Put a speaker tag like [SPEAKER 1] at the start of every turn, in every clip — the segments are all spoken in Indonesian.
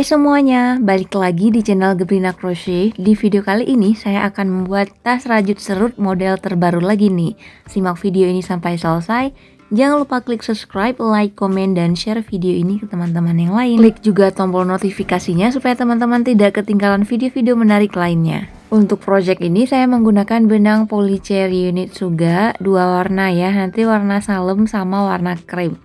[SPEAKER 1] Hai semuanya, balik lagi di channel Gebrina Crochet. Di video kali ini saya akan membuat tas rajut serut model terbaru lagi nih. Simak video ini sampai selesai. Jangan lupa klik subscribe, like, komen, dan share video ini ke teman-teman yang lain. Klik juga tombol notifikasinya supaya teman-teman tidak ketinggalan video-video menarik lainnya. Untuk project ini saya menggunakan benang Polycherry unit Suga, dua warna ya, nanti warna salem sama warna krem.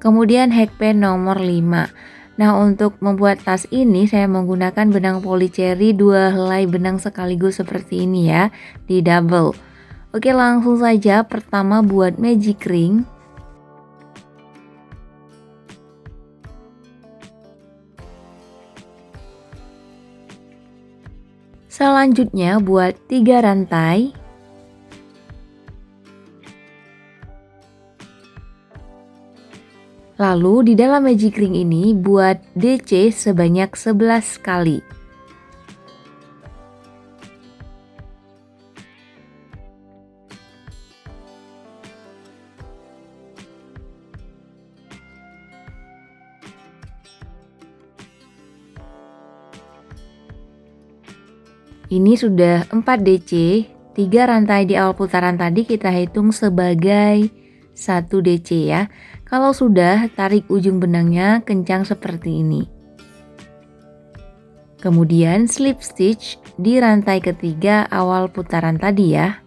[SPEAKER 1] Kemudian Hakpen nomor 5. Nah, untuk membuat tas ini saya menggunakan benang Polycherry 2 helai benang sekaligus seperti ini ya, di double. Oke, langsung saja. Pertama buat magic ring. Selanjutnya buat 3 rantai. Lalu di dalam magic ring ini buat DC sebanyak 11 kali. Ini sudah 4 DC, 3 rantai di awal putaran tadi kita hitung sebagai 1 DC ya. Kalau sudah, tarik ujung benangnya kencang seperti ini. Kemudian slip stitch di rantai ketiga awal putaran tadi ya.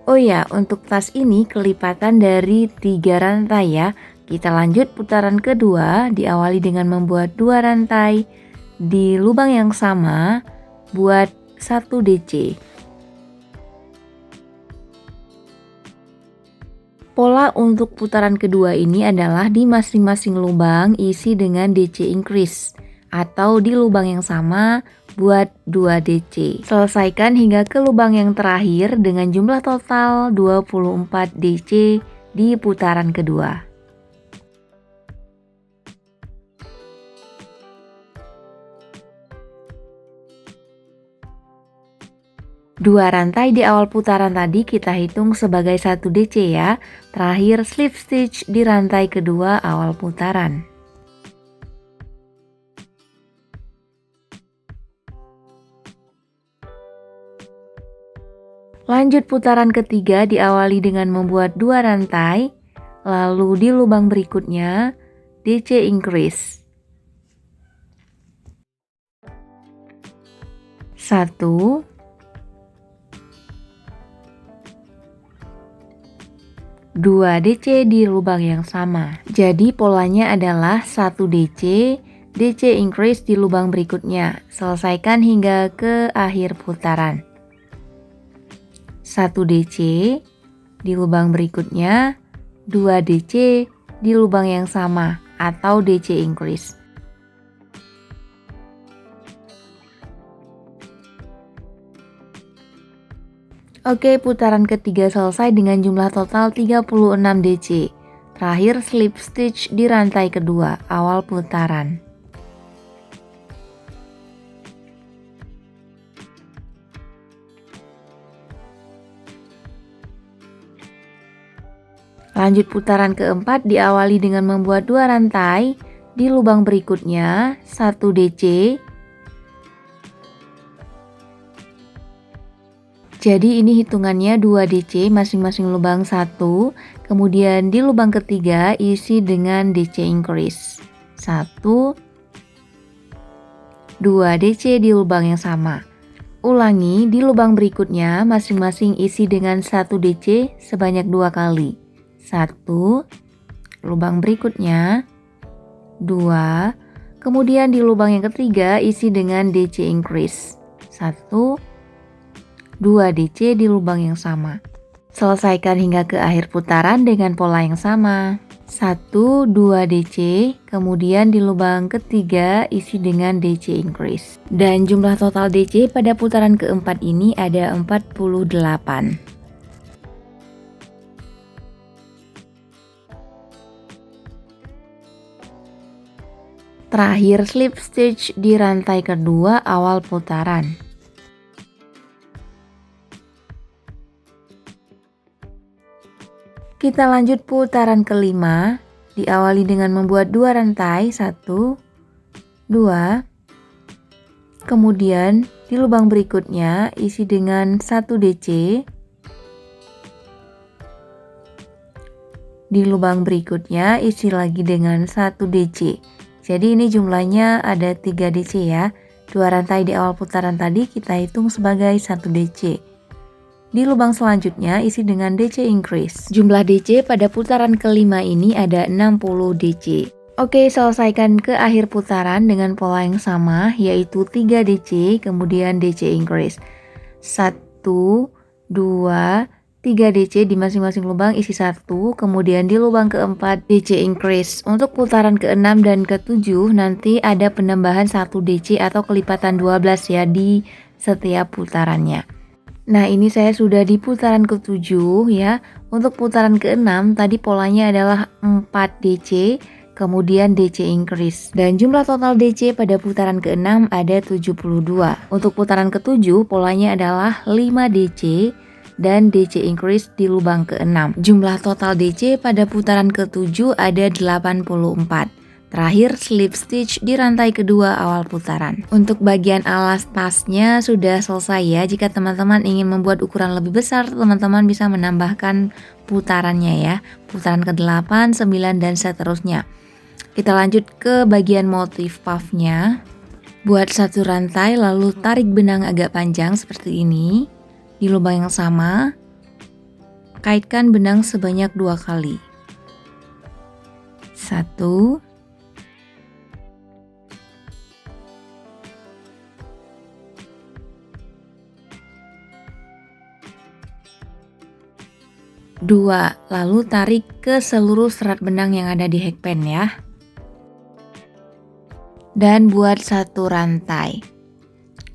[SPEAKER 1] Oh ya, untuk tas ini kelipatan dari 3 rantai ya. Kita lanjut putaran kedua, diawali dengan membuat 2 rantai di lubang yang sama. Buat 1 DC. Pola untuk putaran kedua ini adalah di masing-masing lubang isi dengan DC increase atau di lubang yang sama buat 2 DC. Selesaikan hingga ke lubang yang terakhir dengan jumlah total 24 DC di putaran kedua. Dua rantai di awal putaran tadi kita hitung sebagai 1 DC ya. Terakhir slip stitch di rantai kedua awal putaran. Lanjut putaran ketiga diawali dengan membuat 2 rantai. Lalu di lubang berikutnya DC increase. 1, 2 DC di lubang yang sama. Jadi polanya adalah 1 DC, DC increase di lubang berikutnya. Selesaikan hingga ke akhir putaran. 1 DC di lubang berikutnya, 2 DC di lubang yang sama atau DC increase. Oke, putaran ketiga selesai dengan jumlah total 36 DC. Terakhir slip stitch di rantai kedua awal putaran. Lanjut putaran keempat diawali dengan membuat 2 rantai di lubang berikutnya 1 DC. Jadi ini hitungannya 2 DC masing-masing lubang 1, kemudian di lubang ketiga isi dengan DC increase. 1, 2 DC di lubang yang sama. Ulangi di lubang berikutnya masing-masing isi dengan 1 DC sebanyak 2 kali. 1, lubang berikutnya 2, kemudian di lubang yang ketiga isi dengan DC increase. 1, 2 DC di lubang yang sama. Selesaikan hingga ke akhir putaran dengan pola yang sama. 1, 2 DC, kemudian di lubang ketiga isi dengan DC increase. Dan jumlah total DC pada putaran keempat ini ada 48. Terakhir slip stitch di rantai kedua awal putaran. Kita lanjut putaran kelima, diawali dengan membuat 2 rantai, 1, 2, kemudian di lubang berikutnya isi dengan 1 DC, di lubang berikutnya isi lagi dengan 1 DC. Jadi ini jumlahnya ada 3 DC ya. 2 rantai di awal putaran tadi kita hitung sebagai 1 DC. Di lubang selanjutnya isi dengan DC increase. Jumlah DC pada putaran kelima ini ada 60 DC. Oke, selesaikan ke akhir putaran dengan pola yang sama, yaitu 3 DC, kemudian DC increase. 1, 2, 3 DC di masing-masing lubang isi 1, kemudian di lubang keempat DC increase. Untuk putaran ke-6 dan ke-7 nanti ada penambahan 1 DC atau kelipatan 12 ya di setiap putarannya. Nah, ini saya sudah di putaran ke-7 ya. Untuk putaran ke-6 tadi polanya adalah 4 DC, kemudian DC increase. Dan jumlah total DC pada putaran ke-6 ada 72. Untuk putaran ke-7 polanya adalah 5 DC dan DC increase di lubang ke-6. Jumlah total DC pada putaran ke-7 ada 84. Terakhir slip stitch di rantai kedua awal putaran. Untuk bagian alas tasnya sudah selesai ya. Jika teman-teman ingin membuat ukuran lebih besar, teman-teman bisa menambahkan putarannya ya. Putaran ke-8, 9 dan seterusnya. Kita lanjut ke bagian motif puffnya. Buat 1 rantai lalu tarik benang agak panjang seperti ini. Di lubang yang sama, kaitkan benang sebanyak 2 kali. 1, 2, lalu tarik ke seluruh serat benang yang ada di hakband ya. Dan buat 1 rantai.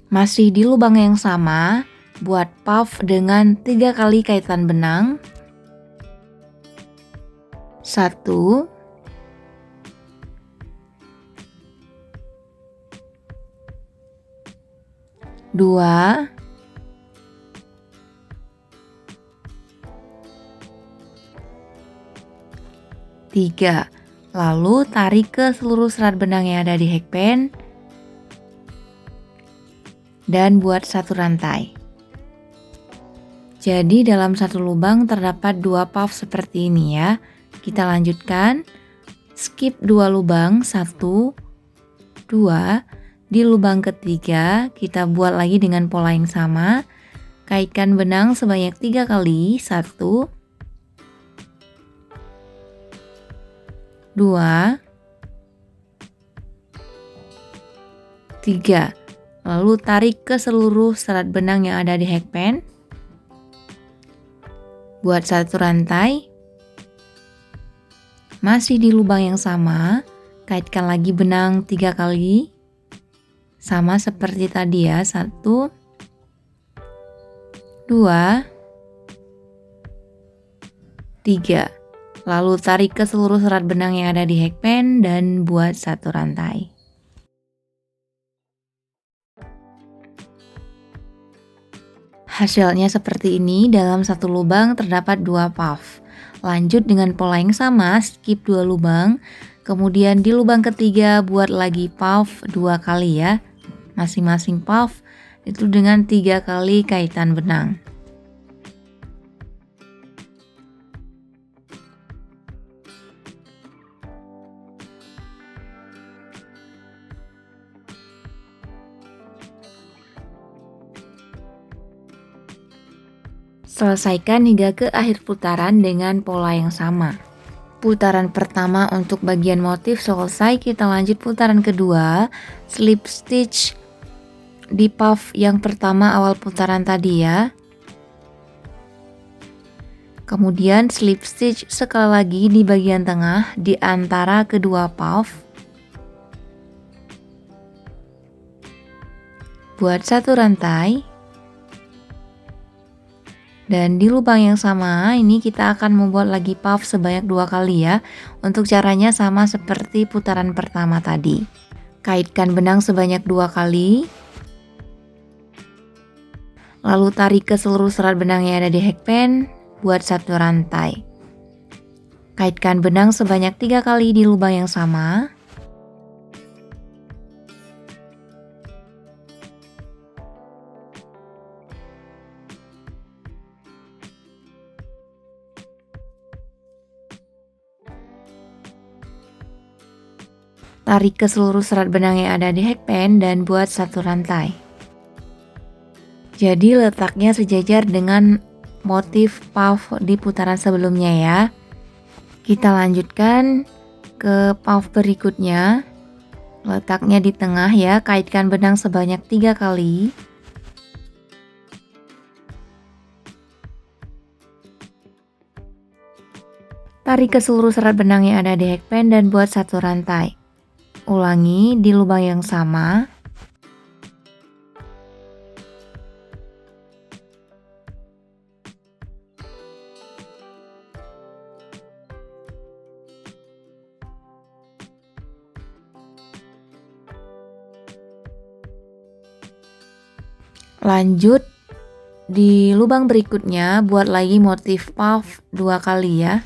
[SPEAKER 1] Masih di lubang yang sama, buat puff dengan 3 kali kaitan benang. 1, 2, 3. Lalu tarik ke seluruh serat benang yang ada di hakband dan buat 1 rantai. Jadi dalam satu lubang terdapat 2 puff seperti ini ya. Kita lanjutkan. Skip 2 lubang, 1, 2. Di lubang ketiga kita buat lagi dengan pola yang sama. Kaitkan benang sebanyak 3 kali, 1, 2, 3. Lalu tarik ke seluruh serat benang yang ada di hakband. Buat 1 rantai. Masih di lubang yang sama, kaitkan lagi benang 3 kali. Sama seperti tadi ya, 1, 2, 3. Lalu tarik ke seluruh serat benang yang ada di hakband dan buat 1 rantai. Hasilnya seperti ini, dalam satu lubang terdapat 2 puff. Lanjut dengan pola yang sama, skip 2 lubang. Kemudian di lubang ketiga buat lagi puff 2 kali ya. Masing-masing puff itu dengan 3 kali kaitan benang. Selesaikan hingga ke akhir putaran dengan pola yang sama. Putaran pertama untuk bagian motif selesai, kita lanjut putaran kedua, slip stitch di puff yang pertama awal putaran tadi ya. Kemudian slip stitch sekali lagi di bagian tengah di antara kedua puff. Buat 1 rantai. Dan di lubang yang sama ini kita akan membuat lagi puff sebanyak 2 kali ya. Untuk caranya sama seperti putaran pertama tadi. Kaitkan benang sebanyak 2 kali. Lalu tarik ke seluruh serat benang yang ada di hakband. Buat 1 rantai. Kaitkan benang sebanyak 3 kali di lubang yang sama. Tarik ke seluruh serat benang yang ada di hakband dan buat satu rantai. Jadi letaknya sejajar dengan motif puff di putaran sebelumnya ya. Kita lanjutkan ke puff berikutnya. Letaknya di tengah ya, kaitkan benang sebanyak 3 kali. Tarik ke seluruh serat benang yang ada di hakband dan buat satu rantai. Ulangi di lubang yang sama. Lanjut di lubang berikutnya buat lagi motif puff 2 kali ya.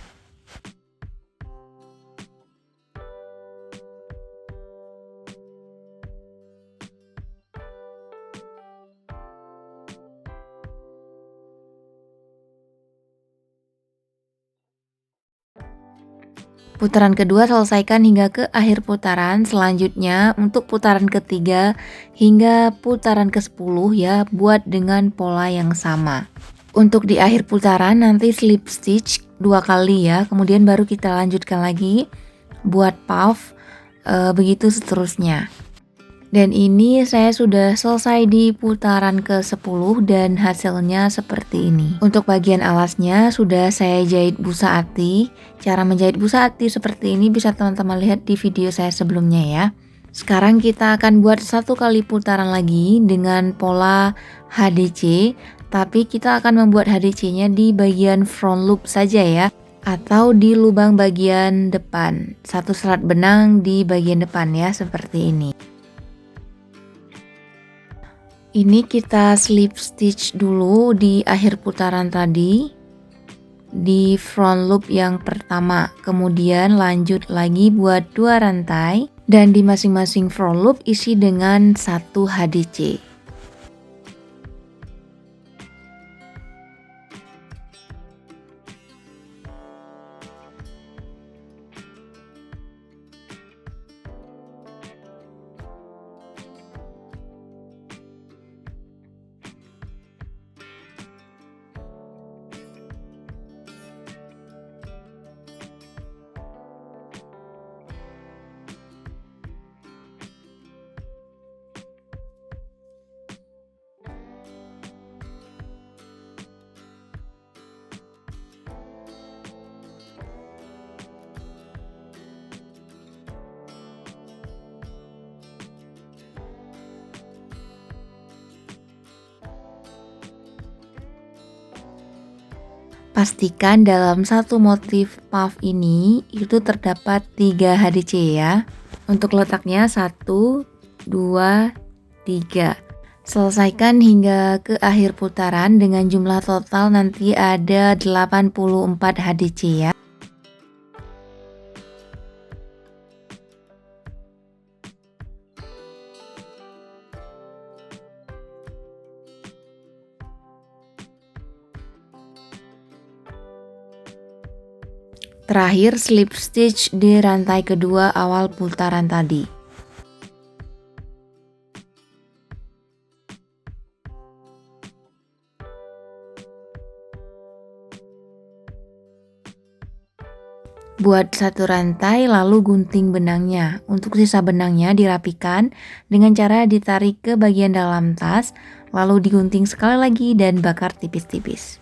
[SPEAKER 1] Putaran kedua selesaikan hingga ke akhir putaran. Selanjutnya untuk putaran ketiga hingga putaran ke-10 ya, buat dengan pola yang sama. Untuk di akhir putaran nanti slip stitch 2 kali ya, kemudian baru kita lanjutkan lagi buat puff, begitu seterusnya. Dan ini saya sudah selesai di putaran ke-10 dan hasilnya seperti ini. Untuk bagian alasnya sudah saya jahit busa ati. Cara menjahit busa ati seperti ini bisa teman-teman lihat di video saya sebelumnya ya. Sekarang kita akan buat satu kali putaran lagi dengan pola HDC, tapi kita akan membuat HDC-nya di bagian front loop saja ya, atau di lubang bagian depan. Satu serat benang di bagian depan ya, seperti ini. Ini kita slip stitch dulu di akhir putaran tadi di front loop yang pertama, kemudian lanjut lagi buat 2 rantai dan di masing-masing front loop isi dengan 1 HDC. Pastikan dalam satu motif puff ini itu terdapat 3 HDC ya. Untuk letaknya 1, 2, 3. Selesaikan hingga ke akhir putaran dengan jumlah total nanti ada 84 HDC ya. Terakhir slip stitch di rantai kedua awal putaran tadi. Buat satu rantai lalu gunting benangnya. Untuk sisa benangnya dirapikan dengan cara ditarik ke bagian dalam tas, lalu digunting sekali lagi dan bakar tipis-tipis.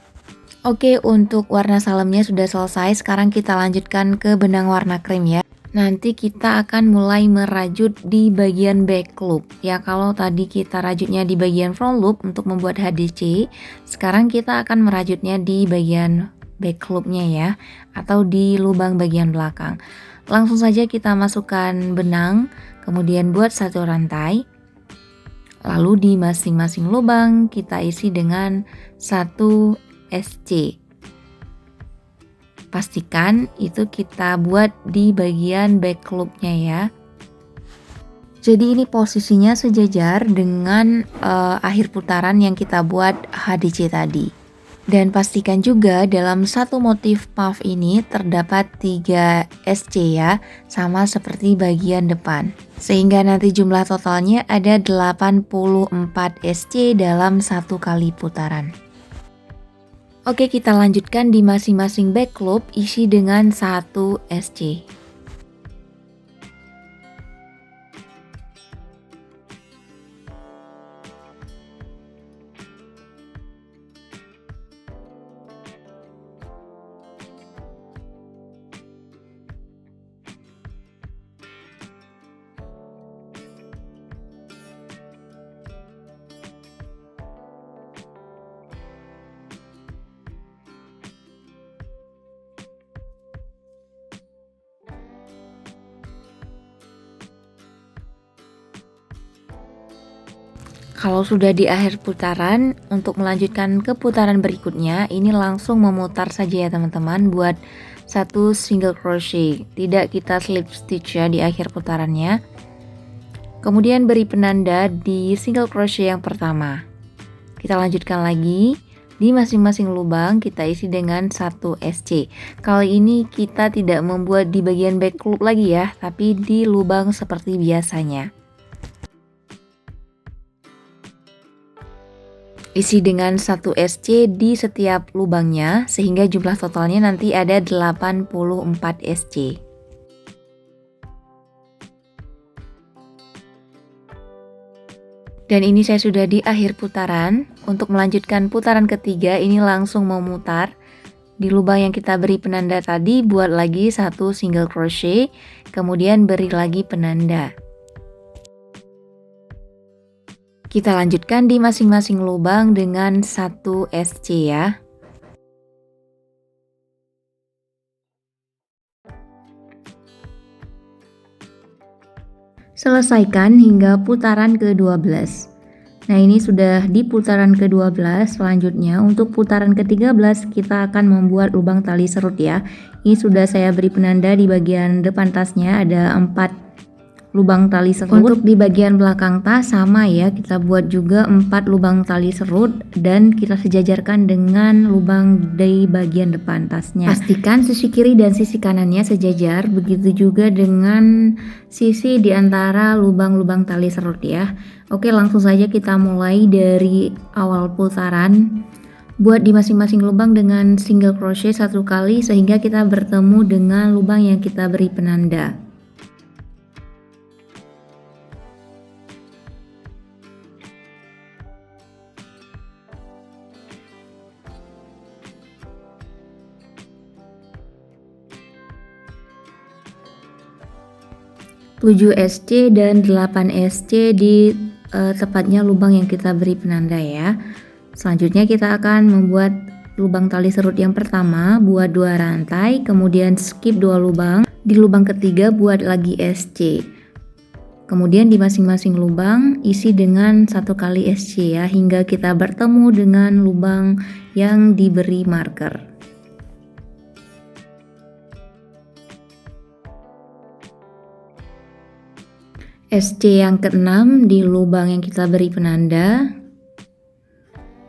[SPEAKER 1] Oke, untuk warna salemnya sudah selesai. Sekarang kita lanjutkan ke benang warna krem ya. Nanti kita akan mulai merajut di bagian back loop. Ya, kalau tadi kita rajutnya di bagian front loop untuk membuat HDC, sekarang kita akan merajutnya di bagian back loopnya ya, atau di lubang bagian belakang. Langsung saja kita masukkan benang, kemudian buat satu rantai. Lalu di masing-masing lubang kita isi dengan 1 SC. Pastikan itu kita buat di bagian back loopnya ya. Jadi ini posisinya sejajar dengan akhir putaran yang kita buat HDC tadi. Dan pastikan juga dalam satu motif puff ini terdapat 3 SC ya, sama seperti bagian depan. Sehingga nanti jumlah totalnya ada 84 SC dalam satu kali putaran. Oke, kita lanjutkan di masing-masing back loop isi dengan 1 SC. Kalau sudah di akhir putaran, untuk melanjutkan ke putaran berikutnya, ini langsung memutar saja ya teman-teman buat satu single crochet. Tidak kita slip stitch ya di akhir putarannya. Kemudian beri penanda di single crochet yang pertama. Kita lanjutkan lagi. Di masing-masing lubang kita isi dengan 1 SC. Kali ini kita tidak membuat di bagian back loop lagi ya, tapi di lubang seperti biasanya. Isi dengan 1 SC di setiap lubangnya sehingga jumlah totalnya nanti ada 84 SC. Dan ini saya sudah di akhir putaran. Untuk melanjutkan putaran ketiga ini langsung memutar. Di lubang yang kita beri penanda tadi buat lagi 1 single crochet, kemudian beri lagi penanda. Kita lanjutkan di masing-masing lubang dengan 1 SC ya. Selesaikan hingga putaran ke-12. Nah, ini sudah di putaran ke-12. Selanjutnya untuk putaran ke-13 kita akan membuat lubang tali serut ya. Ini sudah saya beri penanda di bagian depan tasnya ada 4 lubang tali serut. Untuk di bagian belakang tas sama ya, kita buat juga 4 lubang tali serut dan kita sejajarkan dengan lubang di bagian depan tasnya. Pastikan sisi kiri dan sisi kanannya sejajar, begitu juga dengan sisi di antara lubang-lubang tali serut ya. Oke, langsung saja kita mulai dari awal putaran. Buat di masing-masing lubang dengan single crochet 1 kali sehingga kita bertemu dengan lubang yang kita beri penanda. Tujuh SC dan 8 SC di tepatnya lubang yang kita beri penanda ya. Selanjutnya kita akan membuat lubang tali serut yang pertama, buat 2 rantai, kemudian skip 2 lubang. Di lubang ketiga buat lagi SC. Kemudian di masing-masing lubang isi dengan 1 kali SC ya, hingga kita bertemu dengan lubang yang diberi marker. SC yang ke-6 di lubang yang kita beri penanda.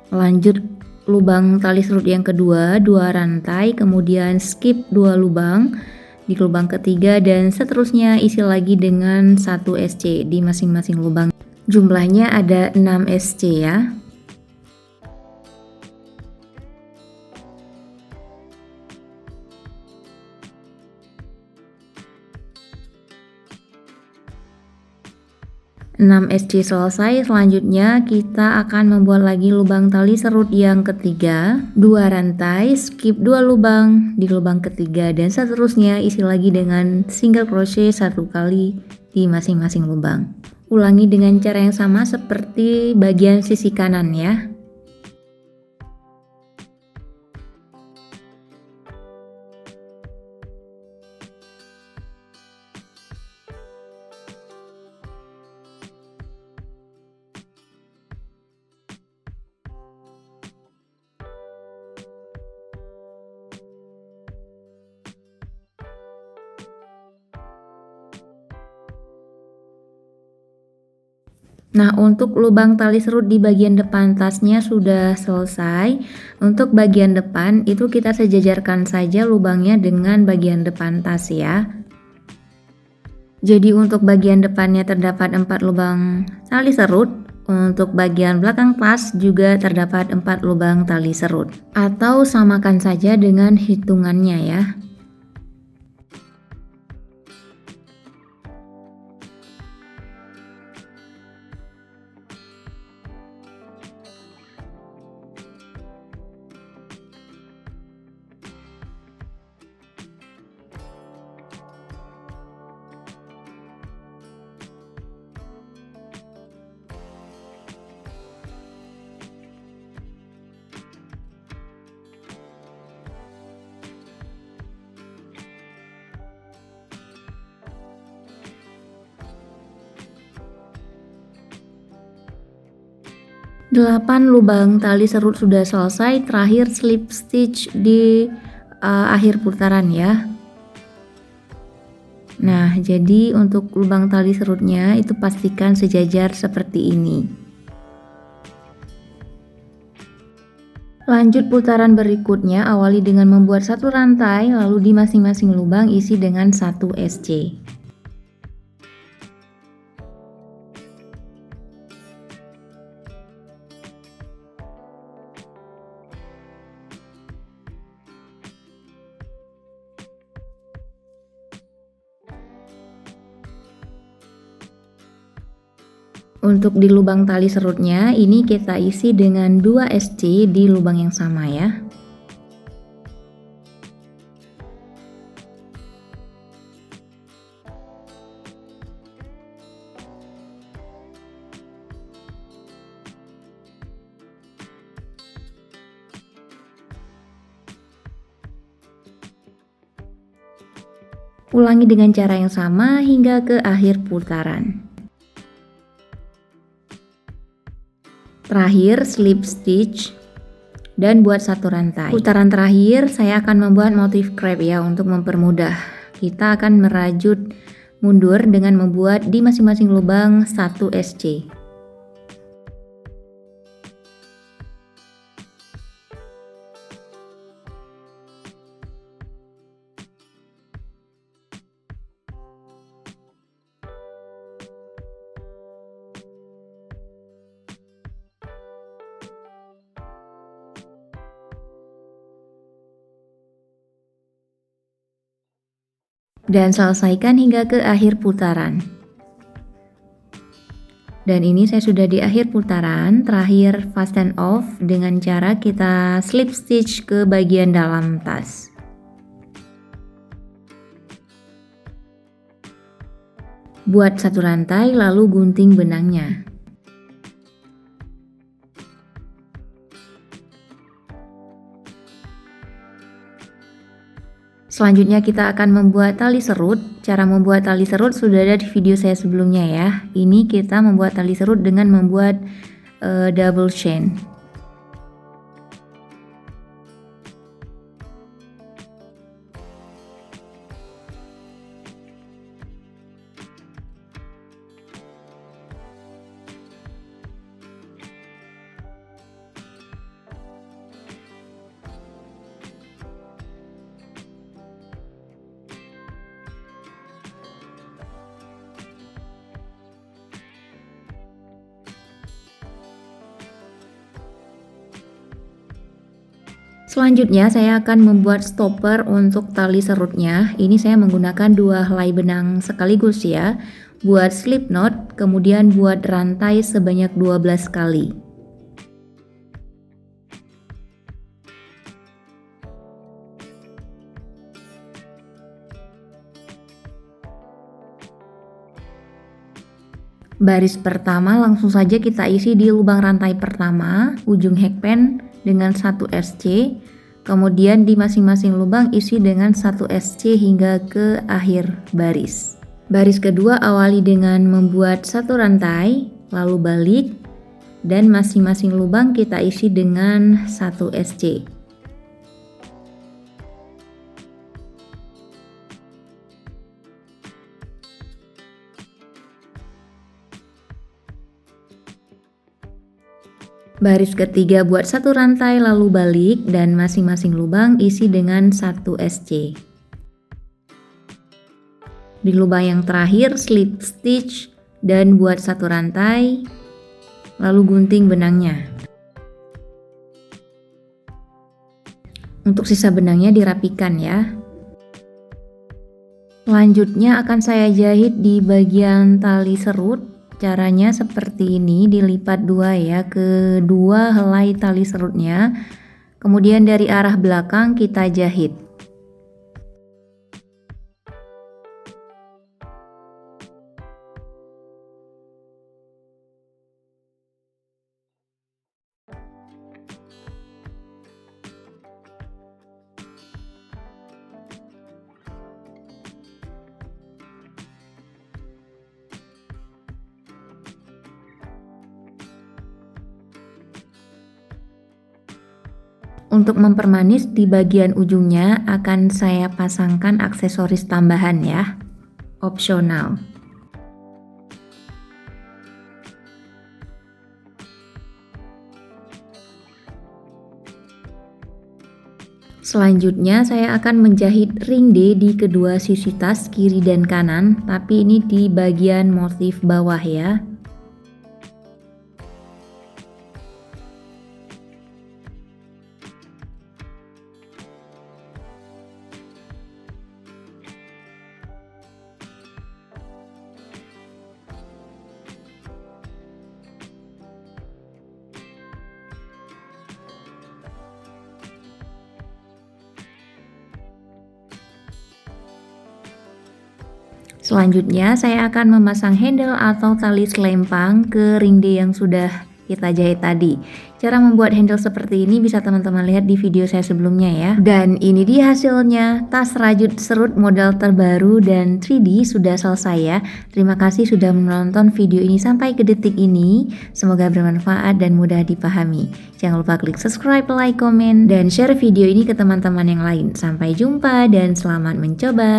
[SPEAKER 1] Lanjut lubang tali serut yang kedua, 2 rantai, kemudian skip 2 lubang di lubang ketiga dan seterusnya isi lagi dengan 1 SC di masing-masing lubang. Jumlahnya ada 6 SC ya. Enam SC selesai, selanjutnya kita akan membuat lagi lubang tali serut yang ketiga, 2 rantai, skip 2 lubang di lubang ketiga dan seterusnya isi lagi dengan single crochet 1 kali di masing-masing lubang. Ulangi dengan cara yang sama seperti bagian sisi kanan ya. Nah, untuk lubang tali serut di bagian depan tasnya sudah selesai. Untuk bagian depan itu kita sejajarkan saja lubangnya dengan bagian depan tas ya. Jadi untuk bagian depannya terdapat 4 lubang tali serut. Untuk bagian belakang tas juga terdapat 4 lubang tali serut. Atau samakan saja dengan hitungannya ya. Delapan lubang tali serut sudah selesai, terakhir slip stitch di akhir putaran ya. Nah, jadi untuk lubang tali serutnya itu pastikan sejajar seperti ini. Lanjut putaran berikutnya, awali dengan membuat satu rantai, lalu di masing-masing lubang isi dengan 1 SC. Untuk di lubang tali serutnya, ini kita isi dengan 2 SC di lubang yang sama ya. Ulangi dengan cara yang sama hingga ke akhir putaran. Terakhir slip stitch dan buat satu rantai. Putaran terakhir saya akan membuat motif crepe ya untuk mempermudah. Kita akan merajut mundur dengan membuat di masing-masing lubang 1 SC. Dan selesaikan hingga ke akhir putaran. Dan ini saya sudah di akhir putaran, terakhir fasten off dengan cara kita slip stitch ke bagian dalam tas. Buat satu rantai lalu gunting benangnya. Selanjutnya kita akan membuat tali serut. Cara membuat tali serut sudah ada di video saya sebelumnya ya. Ini kita membuat tali serut dengan membuat double chain. Selanjutnya saya akan membuat stopper untuk tali serutnya. Ini saya menggunakan 2 helai benang sekaligus ya. Buat slip knot, kemudian buat rantai sebanyak 12 kali. Baris pertama langsung saja kita isi di lubang rantai pertama, ujung hakpan dengan 1 SC, kemudian di masing-masing lubang isi dengan 1 SC hingga ke akhir baris. Baris kedua awali dengan membuat satu rantai, lalu balik, dan masing-masing lubang kita isi dengan 1 SC. Baris ketiga buat satu rantai lalu balik dan masing-masing lubang isi dengan 1 SC. Di lubang yang terakhir slip stitch dan buat satu rantai, lalu gunting benangnya. Untuk sisa benangnya dirapikan ya. Selanjutnya akan saya jahit di bagian tali serut. Caranya seperti ini, dilipat dua ya, kedua helai tali serutnya. Kemudian dari arah belakang kita jahit. Untuk mempermanis di bagian ujungnya akan saya pasangkan aksesoris tambahan ya, opsional. Selanjutnya saya akan menjahit ring D di kedua sisi tas kiri dan kanan, tapi ini di bagian motif bawah ya. Selanjutnya saya akan memasang handle atau tali selempang ke ring D yang sudah kita jahit tadi. Cara membuat handle seperti ini bisa teman-teman lihat di video saya sebelumnya ya. Dan ini dia hasilnya, tas rajut serut model terbaru dan 3D sudah selesai ya. Terima kasih sudah menonton video ini sampai ke detik ini. Semoga bermanfaat dan mudah dipahami. Jangan lupa klik subscribe, like, komen, dan share video ini ke teman-teman yang lain. Sampai jumpa dan selamat mencoba.